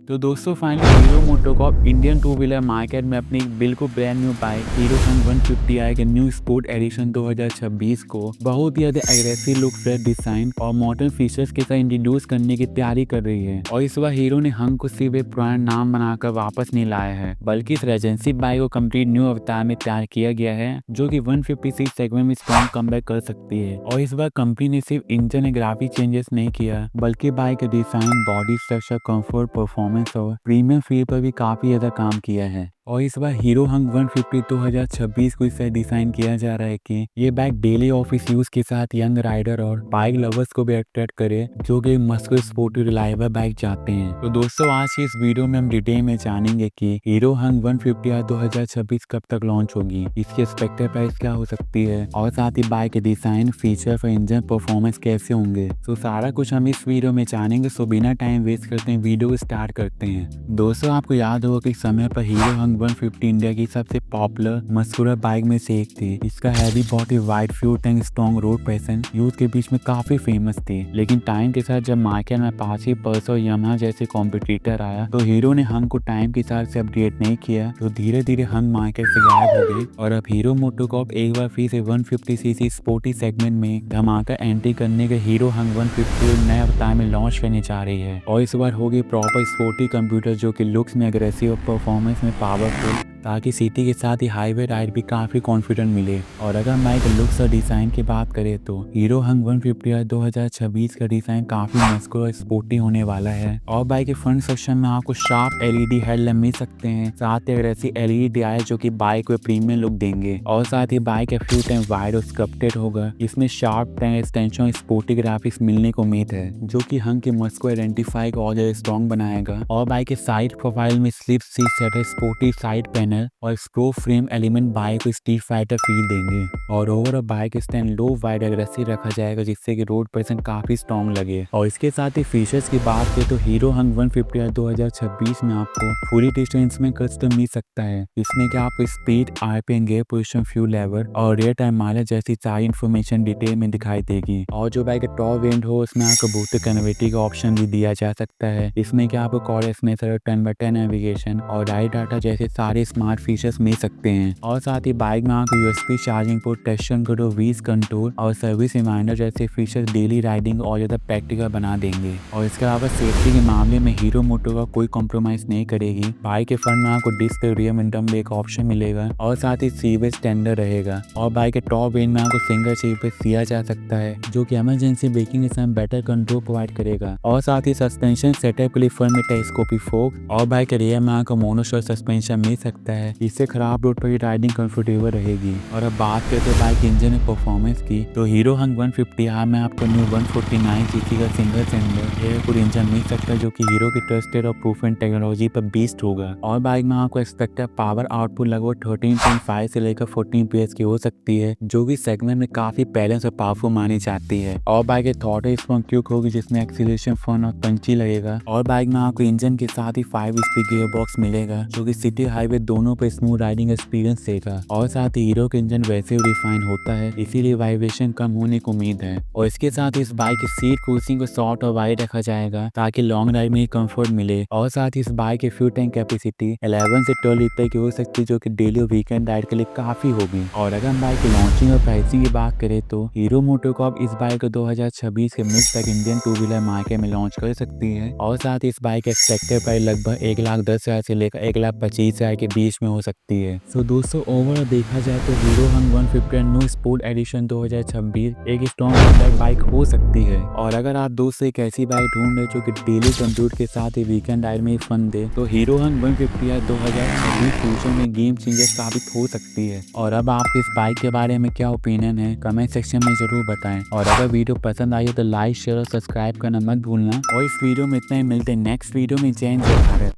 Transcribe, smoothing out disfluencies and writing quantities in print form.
तो दोस्तों finally hero MotoCorp Indian two wheeler market में अपनी एक बिल्कुल ब्रांड न्यू बाइक हीरो हंग 150i के न्यू स्पोर्ट एडिशन 2026 को बहुत ही ज्यादा एग्रेसिव लुक, फ्रेश डिजाइन और मॉडर्न फीचर्स के साथ इंट्रोड्यूस करने की तैयारी कर रही है। और इस बार हीरो ने हंग को सिर्फ एक पुराना नाम बनाकर वापस नहीं लाया है, बल्कि इस रेजेंसी बाइक को कंप्लीट न्यू अवतार में तैयार किया गया है, जो कि 150 सेगमेंट में स्ट्रॉन्ग कमबैक कर सकती है। और इस बार कंपनी ने सिर्फ इंजन और ग्राफिक चेंजेस नहीं किया, बल्कि बाइक के design, body structure, comfort, performance और प्रीमियम फील पर भी काफी ज्यादा काम किया है। और इस बार हीरो हंग 150 2026 को इससे डिजाइन किया जा रहा है कि ये बाइक डेली ऑफिस यूज के साथ यंग राइडर और बाइक लवर्स को भी अट्रैक्ट करे, जो कि मस्कुलर स्पोर्टी रिलायबल बाइक चाहते हैं। तो दोस्तों आज की इस वीडियो में हम डिटेल में जानेंगे कि हीरो हंग 150 2026 कब तक लॉन्च होगी, इसकी एक्सपेक्टेड प्राइस क्या हो सकती है, और साथ ही बाइक के डिजाइन, फीचर और इंजन परफॉर्मेंस कैसे होंगे। तो सारा कुछ हम इस वीडियो में जानेंगे। सो बिना टाइम वेस्ट करते हैं वीडियो को स्टार्ट करते हैं। दोस्तों आपको याद होगा कि समय पर हीरो हंग 150 इंडिया की सबसे पॉपुलर मस्कुलर बाइक में से एक थी। इसका heavy body, wide fuel tank, strong road presence youth के बीच में काफी फेमस थी। लेकिन टाइम के साथ जब मार्केट में अपाचे, पल्सर और यामाहा जैसे कॉम्पिटिटर आया, तो हीरो ने हंग को टाइम के साथ से अपडेट नहीं किया, तो धीरे धीरे हंग मार्केट से गायब हो गई। और अब हीरो मोटोकॉर्प एक बार फिर से 150cc स्पोर्टी सेगमेंट में धमाका एंट्री करने के हीरो हंग 150 नए अवतार में लॉन्च करने जा रही है। और इस बार होगी प्रॉपर स्पोर्टी कंप्यूटर, जो कि लुक्स में अग्रेसिव और परफॉर्मेंस में पावरफुल, ताकि सिटी के साथ ही हाईवे राइड भी काफी कॉन्फिडेंट मिले। और अगर बाइक लुक्स और डिजाइन की बात करें तो हीरो हंग 150 2026 का डिजाइन काफी मस्कुलर और स्पोर्टी होने वाला है। और बाइक के फ्रंट सेक्शन में आपको शार्प एलईडी हेडलैम्प मिल सकते हैं, साथ ही अग्रेसिव एलईडी आए जो कि बाइक को प्रीमियम लुक देंगे। और साथ ही बाइक का फ्यूल टैंक वाइड और स्कल्प्टेड होगा, इसमें शार्प टैंक एक्सटेंशन और स्पोर्टी ग्राफिक्स मिलने को उम्मीद है, जो कि हंग के मस्क को आइडेंटिफाई को और ज्यादा स्ट्रॉन्ग बनाएगा। और बाइक के साइड प्रोफाइल में slip seat set, sporty side panel और स्क्रो फ्रेम एलिमेंट बाइक को स्ट्रीट फाइटर फील देंगे। और ओवरऑल बाइक स्टैंड लो, वाइड, अग्रेसिव रखा जाएगा, जिससे कि रोड प्रेजेंस काफी स्ट्रॉन्ग लगे। और इसके साथ ही फीचर्स की बात करें तो हीरो हंग 150 2026 में आपको फुली डिजिटल इंस्ट्रूमेंट कस्टम मिल सकता है। इसमें कि आपको speed, RPM, gear position, fuel level और रियर टाइम माइलेज जैसी सारी इन्फॉर्मेशन डिटेल में दिखाई देगी। और जो बाइक टॉप वेरिएंट हो उसमें आपको बूस्ट कन्वर्टर का ऑप्शन भी दिया जा सकता है। इसमें कि आपको कॉल स्मेसर, 10x10 नेविगेशन और राइड डाटा जैसे सारे स्मार्ट फीचर्स मिल सकते हैं। और साथ ही बाइक में आपको USB charging port, texture control, wheels control और सर्विस रिमाइंडर जैसे फीचर्स डेली राइडिंग और ज्यादा प्रैक्टिकल बना देंगे। और इसके अलावा सेफ्टी के मामले में हीरो मोटो का कोई कॉम्प्रोमाइज नहीं करेगी। बाइक के फ्रंट में आपको डिस्क रियर विंडो में एक ऑप्शन मिलेगा, और साथ ही सीवेज स्टैंडर्ड रहेगा। और बाइक के टॉप वेरिएंट में आपको सिंगल सीट पे दिया जा सकता है, जो कि इमरजेंसी ब्रेकिंग के समय बेटर कंट्रोल प्रोवाइड करेगा। और साथ ही सस्पेंशन सेटअप के लिए फ्रंट में टेलीस्कोपिक फोक और बाइक के रियर में आपको मोनोशॉक सस्पेंशन मिल सकता है। इससे खराब रोड पर ही राइडिंग कंफर्टेबल रहेगी। और अब बात करते हैं बाइक इंजन और परफॉर्मेंस की, तो हीरो हंग 150 में आपको न्यू 149cc का सिंगल सिलेंडर एयरकूल्ड इंजन मिल सकता है, जो कि हीरो की ट्रस्टेड और प्रूफन टेक्नोलॉजी पर बेस्ड होगा। और बाइक में आपको एक्सपेक्टेड पावर आउटपुट लगभग 13.5 से लेकर 14 PS की हो सकती है, जो कि सेगमेंट में काफी बैलेंस और पावरफुल मानी जाती है। और बाइक एक थ्रॉटल रिस्पॉन्स क्यूक होगी, जिसमें एक्सीलरेशन फन और पंची लगेगा। और बाइक में आपको इंजन के साथ ही 5 स्पीड गियर बॉक्स मिलेगा, जो कि सिटी हाईवे दोनों पे स्मूथ राइडिंग एक्सपीरियंस देगा। और साथ ही हीरो का इंजन वैसे ही रिफाइन होता है, इसीलिए वाइब्रेशन कम होने की उम्मीद है। और इसके साथ ही इस बाइक की सीट कुर्सिंग को सॉफ्ट और वाइड रखा जाएगा, ताकि लॉन्ग राइड में कंफर्ट मिले। और साथ ही इस बाइक की फ्यूल टैंक कैपेसिटी 11 से 12 लीटर की हो सकती है, जो कि डेली वीकेंड राइड के लिए काफी होगी। और अगर हम बाइक की लॉन्चिंग और प्राइसिंग की बात करें तो हीरो मोटोकॉर्प इस बाइक को 2026 के मिड तक इंडियन टू व्हीलर मार्केट में लॉन्च कर सकती है। और साथ ही इस बाइक का एक्सपेक्टेड प्राइस लगभग 1,10,000 से लेकर 1,25,000 के बीच में हो सकती है। सो दोस्तों ओवरऑल देखा जाए तो हीरो हंग 150 न्यू स्पोर्ट एडिशन 2026 एक स्ट्रॉन्ग बाइक हो सकती है। और अगर आप दोस्त एक ऐसी बाइक ढूंढ रहे जो कि डेली कंप्यूट के साथ ही वीकेंड राइड में फन दे, तो हीरो हंग 150 2026 फ्यूचर में गेम चेंजर साबित हो सकती है। और अब आपको इस बाइक के बारे में क्या ओपिनियन है कमेंट सेक्शन में जरूर बताएं। और अगर वीडियो पसंद आई हो तो लाइक, शेयर और सब्सक्राइब करना मत भूलना। और इस वीडियो में इतना ही, मिलते हैं नेक्स्ट वीडियो में। जय हिंद, जय भारत।